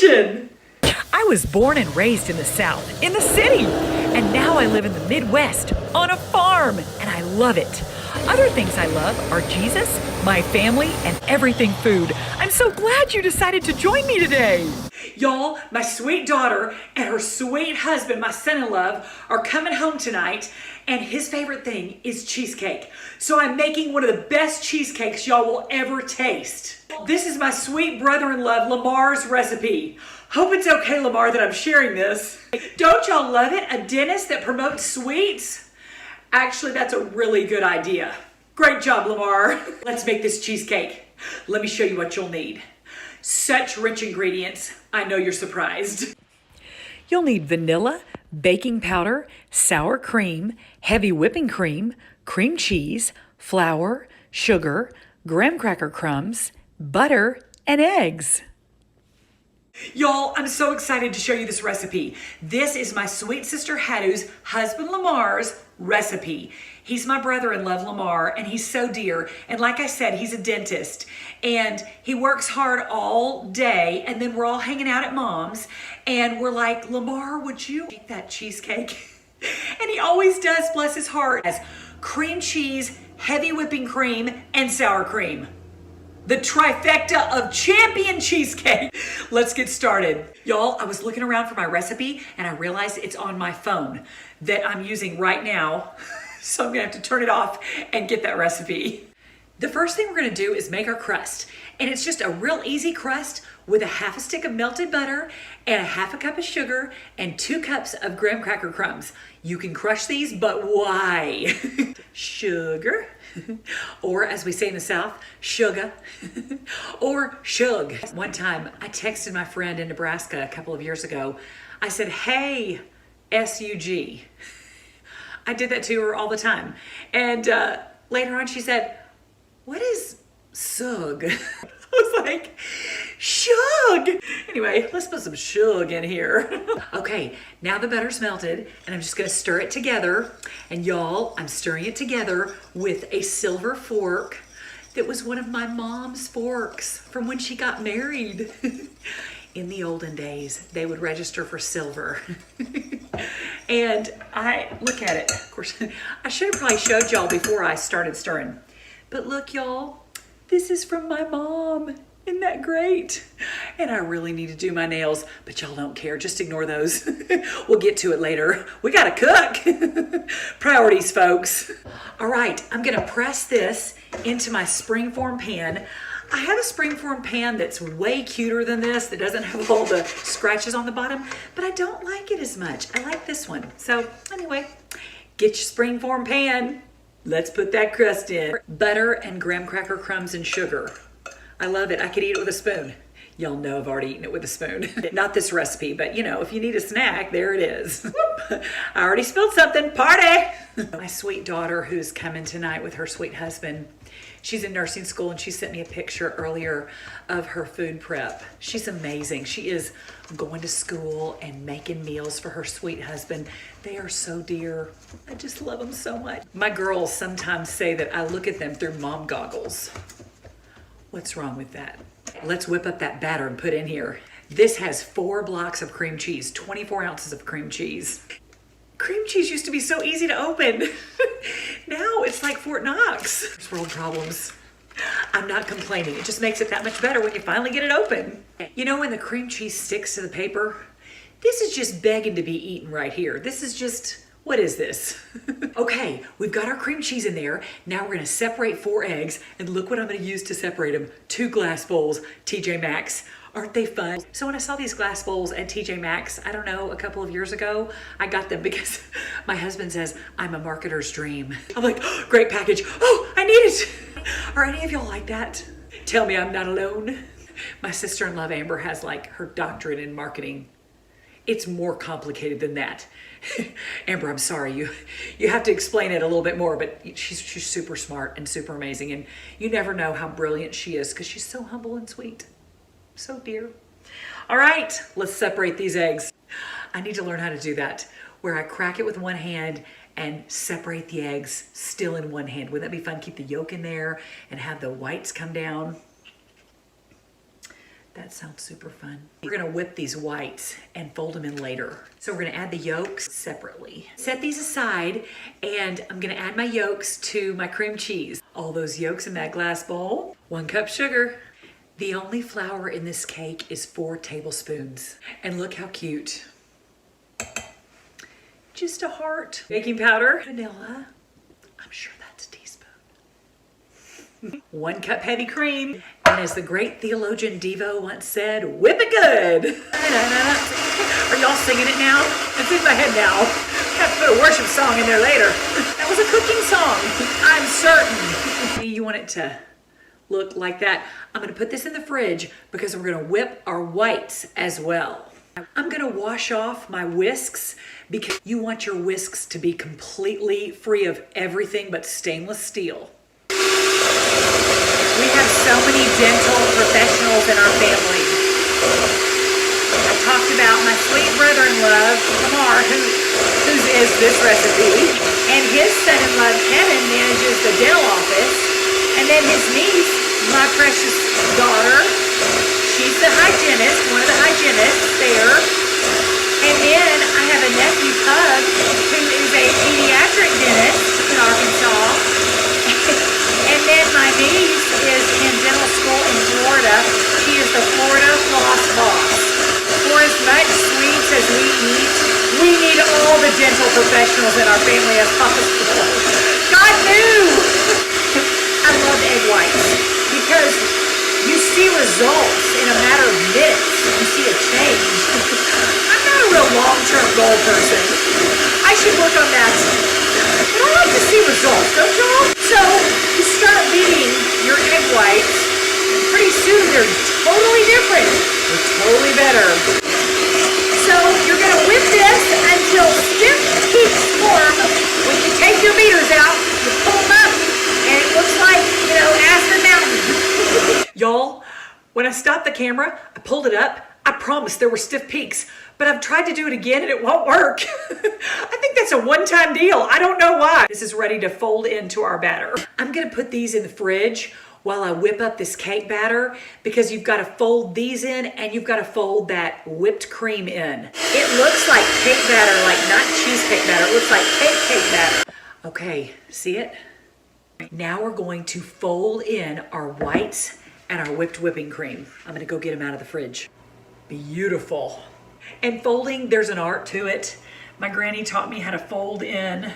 kitchen. I was born and raised in the South, in the city, and now I live in the Midwest on a farm, and I love it. Other things I love are Jesus, my family, and everything food. I'm so glad you decided to join me today. Y'all, my sweet daughter and her sweet husband, my son-in-law, are coming home tonight, and his favorite thing is cheesecake. So I'm making one of the best cheesecakes y'all will ever taste. This is my sweet brother-in-law, Lamar's recipe. Hope it's okay, Lamar, that I'm sharing this. Don't y'all love it? A dentist that promotes sweets? Actually, that's a really good idea. Great job, Lamar. Let's make this cheesecake. Let me show you what you'll need. Such rich ingredients. I know you're surprised. You'll need vanilla, baking powder, sour cream, heavy whipping cream, cream cheese, flour, sugar, graham cracker crumbs, butter, and eggs. Y'all, I'm so excited to show you this recipe. This is my sweet sister Hattie's husband Lamar's recipe. He's my brother-in-law, Lamar, and he's so dear. And like I said, he's a dentist. And he works hard all day, and then we're all hanging out at Mom's, and we're like, Lamar, would you make that cheesecake? And he always does, bless his heart. As cream cheese, heavy whipping cream, and sour cream. The trifecta of champion cheesecake. Let's get started. Y'all, I was looking around for my recipe and I realized it's on my phone that I'm using right now. So I'm gonna have to turn it off and get that recipe. The first thing we're gonna do is make our crust. And it's just a real easy crust with a half a stick of melted butter and a half a cup of sugar and 2 cups of graham cracker crumbs. You can crush these, but why? Sugar, or as we say in the South, sugar, or shug. One time I texted my friend in Nebraska a couple of years ago. I said, hey, S-U-G. I did that to her all the time. And later on she said, what is sug? I was like, shug. Anyway, let's put some shug in here. Okay, now the butter's melted and I'm just gonna stir it together. And y'all, I'm stirring it together with a silver fork that was one of my mom's forks from when she got married. In the olden days, they would register for silver. And I, look at it. Of course, I should have probably showed y'all before I started stirring. But look, y'all, this is from my mom. Isn't that great? And I really need to do my nails, but y'all don't care. Just ignore those. We'll get to it later. We gotta cook. Priorities, folks. All right, I'm gonna press this into my Springform pan. I have a Springform pan that's way cuter than this, that doesn't have all the scratches on the bottom, but I don't like it as much. I like this one. So anyway, get your Springform pan. Let's put that crust in. Butter and graham cracker crumbs and sugar. I love it. I could eat it with a spoon. Y'all know I've already eaten it with a spoon. Not this recipe, but you know, if you need a snack, there it is. I already spilled something. Party! My sweet daughter who's coming tonight with her sweet husband, she's in nursing school and she sent me a picture earlier of her food prep. She's amazing. She is going to school and making meals for her sweet husband. They are so dear. I just love them so much. My girls sometimes say that I look at them through mom goggles. What's wrong with that? Let's whip up that batter and put in here. This has 4 blocks of cream cheese, 24 ounces of cream cheese. Cream cheese used to be so easy to open. Now it's like Fort Knox. First world problems. I'm not complaining. It just makes it that much better when you finally get it open. You know when the cream cheese sticks to the paper? This is just begging to be eaten right here. This is just, what is this? Okay, we've got our cream cheese in there. Now we're gonna separate 4 eggs, and look what I'm gonna use to separate them. 2 glass bowls, TJ Maxx. Aren't they fun? So when I saw these glass bowls at TJ Maxx, I don't know, a couple of years ago, I got them because my husband says I'm a marketer's dream. I'm like, oh, great package. Oh, I need it. Are any of y'all like that? Tell me I'm not alone. My sister-in-law Amber has like her doctorate in marketing. It's more complicated than that. Amber, I'm sorry, you have to explain it a little bit more, but she's super smart and super amazing, and you never know how brilliant she is because she's so humble and sweet. So dear. All right, let's separate these eggs. I need to learn how to do that, where I crack it with one hand and separate the eggs still in one hand. Wouldn't that be fun? Keep the yolk in there and have the whites come down. That sounds super fun. We're gonna whip these whites and fold them in later. So we're gonna add the yolks separately. Set these aside, and I'm gonna add my yolks to my cream cheese. All those yolks in that glass bowl. 1 cup sugar. The only flour in this cake is 4 tablespoons. And look how cute. Just a heart. Baking powder, vanilla. I'm sure that's a teaspoon. 1 cup heavy cream. And as the great theologian Devo once said, whip it good. Are y'all singing it now? It's in my head now. I have to put a worship song in there later. That was a cooking song, I'm certain. You want it to look like that. I'm gonna put this in the fridge because we're gonna whip our whites as well. I'm gonna wash off my whisks because you want your whisks to be completely free of everything but stainless steel. We have so many dental professionals in our family. I talked about my sweet brother-in-law, Lamar, whose is this recipe, and his son-in-law, Kevin, manages the dental office, and then his niece, my precious daughter, she's the hygienist, one of the hygienists there, and then I have a nephew, Pug, who is a pediatric dentist in Arkansas. And then my niece is in dental school in Florida. She is the Florida floss boss. For as much sweets as we need all the dental professionals in our family as possible. God knew! I love egg whites because you see results in a matter of minutes. You see a change. I'm not a real long-term goal person. I should work on that. But I like to see results, don't y'all? So you start beating your egg whites, and pretty soon they're totally different. They're totally better. So you're gonna whip this until stiff peaks form. When you take your beaters out, you pull them up, and it looks like, Aspen Mountain. Y'all, when I stopped the camera, I pulled it up. I promise there were stiff peaks, but I've tried to do it again and it won't work. I think that's a one-time deal. I don't know why. This is ready to fold into our batter. I'm gonna put these in the fridge while I whip up this cake batter because you've gotta fold these in and you've gotta fold that whipped cream in. It looks like cake batter, like not cheesecake batter. It looks like cake batter. Okay, see it? Now we're going to fold in our whites and our whipped whipping cream. I'm gonna go get them out of the fridge. Beautiful. And folding, there's an art to it. My granny taught me how to fold in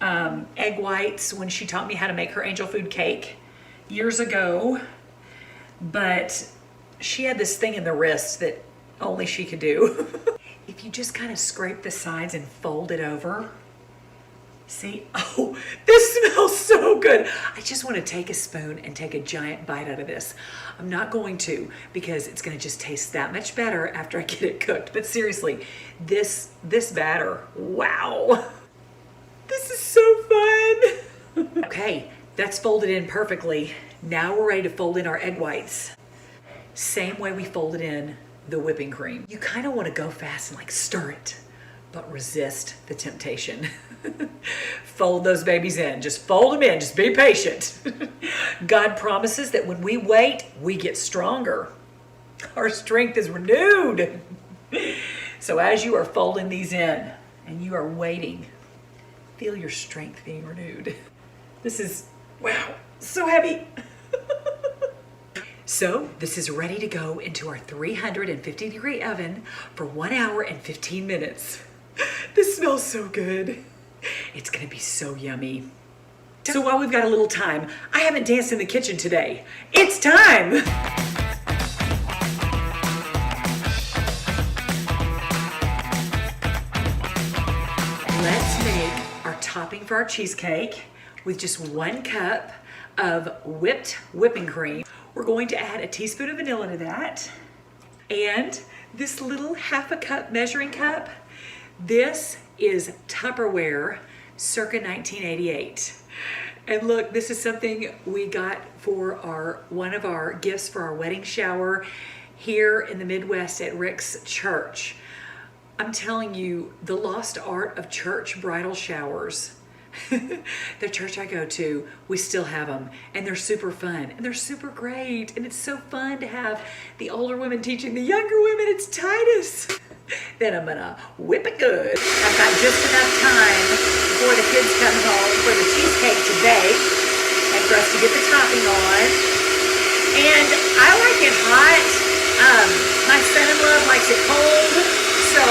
egg whites when she taught me how to make her angel food cake years ago. But she had this thing in the wrist that only she could do. If you just kind of scrape the sides and fold it over, see, oh, this smells so good. I just want to take a spoon and take a giant bite out of this. I'm not going to because it's going to just taste that much better after I get it cooked. But seriously, this batter, wow. This is so fun. Okay, that's folded in perfectly. Now we're ready to fold in our egg whites. Same way we folded in the whipping cream. You kind of want to go fast and like stir it, but resist the temptation. Fold those babies in. Just fold them in. Just be patient. God promises that when we wait, we get stronger. Our strength is renewed. So as you are folding these in and you are waiting, feel your strength being renewed. This is, wow, so heavy. So this is ready to go into our 350-degree oven for 1 hour and 15 minutes. This smells so good. It's gonna be so yummy. So while we've got a little time, I haven't danced in the kitchen today. It's time! Let's make our topping for our cheesecake with just 1 cup of whipped whipping cream. We're going to add a teaspoon of vanilla to that. And this little 1/2 cup measuring cup, this is Tupperware circa 1988. And look, this is something we got for one of our gifts for our wedding shower here in the Midwest at Rick's church. I'm telling you, the lost art of church bridal showers The church I go to, we still have them, and they're super fun, and they're super great, and it's so fun to have the older women teaching the younger women. It's Titus. Then I'm gonna whip it good. I've got just enough time before the kids come home for the cheesecake to bake and for us to get the topping on. And I like it hot. My son-in-law likes it cold, so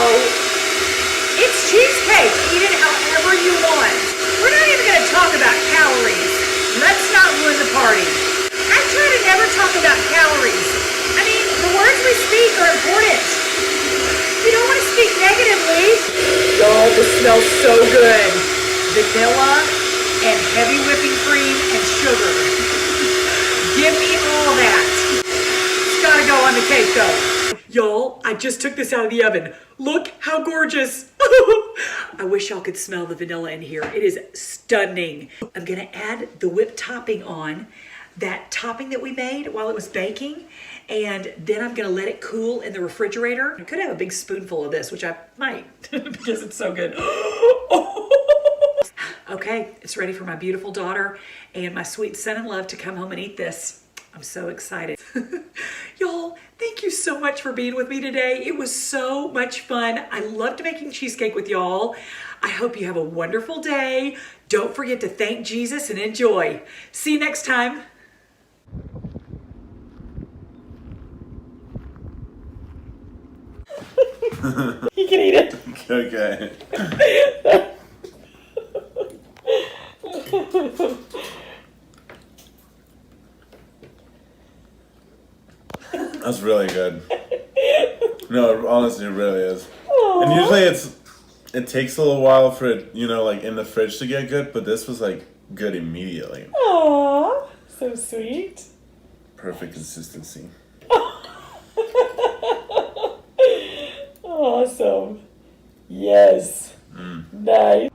it's cheesecake. Eat it however you want. We're not even gonna talk about calories. Let's not ruin the party. I try to never talk about calories. I mean, the words we speak are important. You don't want to speak negatively. Y'all, this smells so good. Vanilla and heavy whipping cream and sugar. Give me all that. It's gotta go on the cake though. Y'all, I just took this out of the oven. Look how gorgeous. I wish y'all could smell the vanilla in here. It is stunning. I'm gonna add the whipped topping on, that topping that we made while it was baking, and then I'm gonna let it cool in the refrigerator. I could have a big spoonful of this, which I might, because it's so good. Okay, it's ready for my beautiful daughter and my sweet son-in-law to come home and eat this. I'm so excited. Y'all, thank you so much for being with me today. It was so much fun. I loved making cheesecake with y'all. I hope you have a wonderful day. Don't forget to thank Jesus and enjoy. See you next time. You can eat it. Okay. That's really good. No, honestly, it really is. Aww. And usually it takes a little while for it, like in the fridge to get good, but this was like good immediately. Aww, so sweet. Perfect consistency. Awesome. Yes. Nice.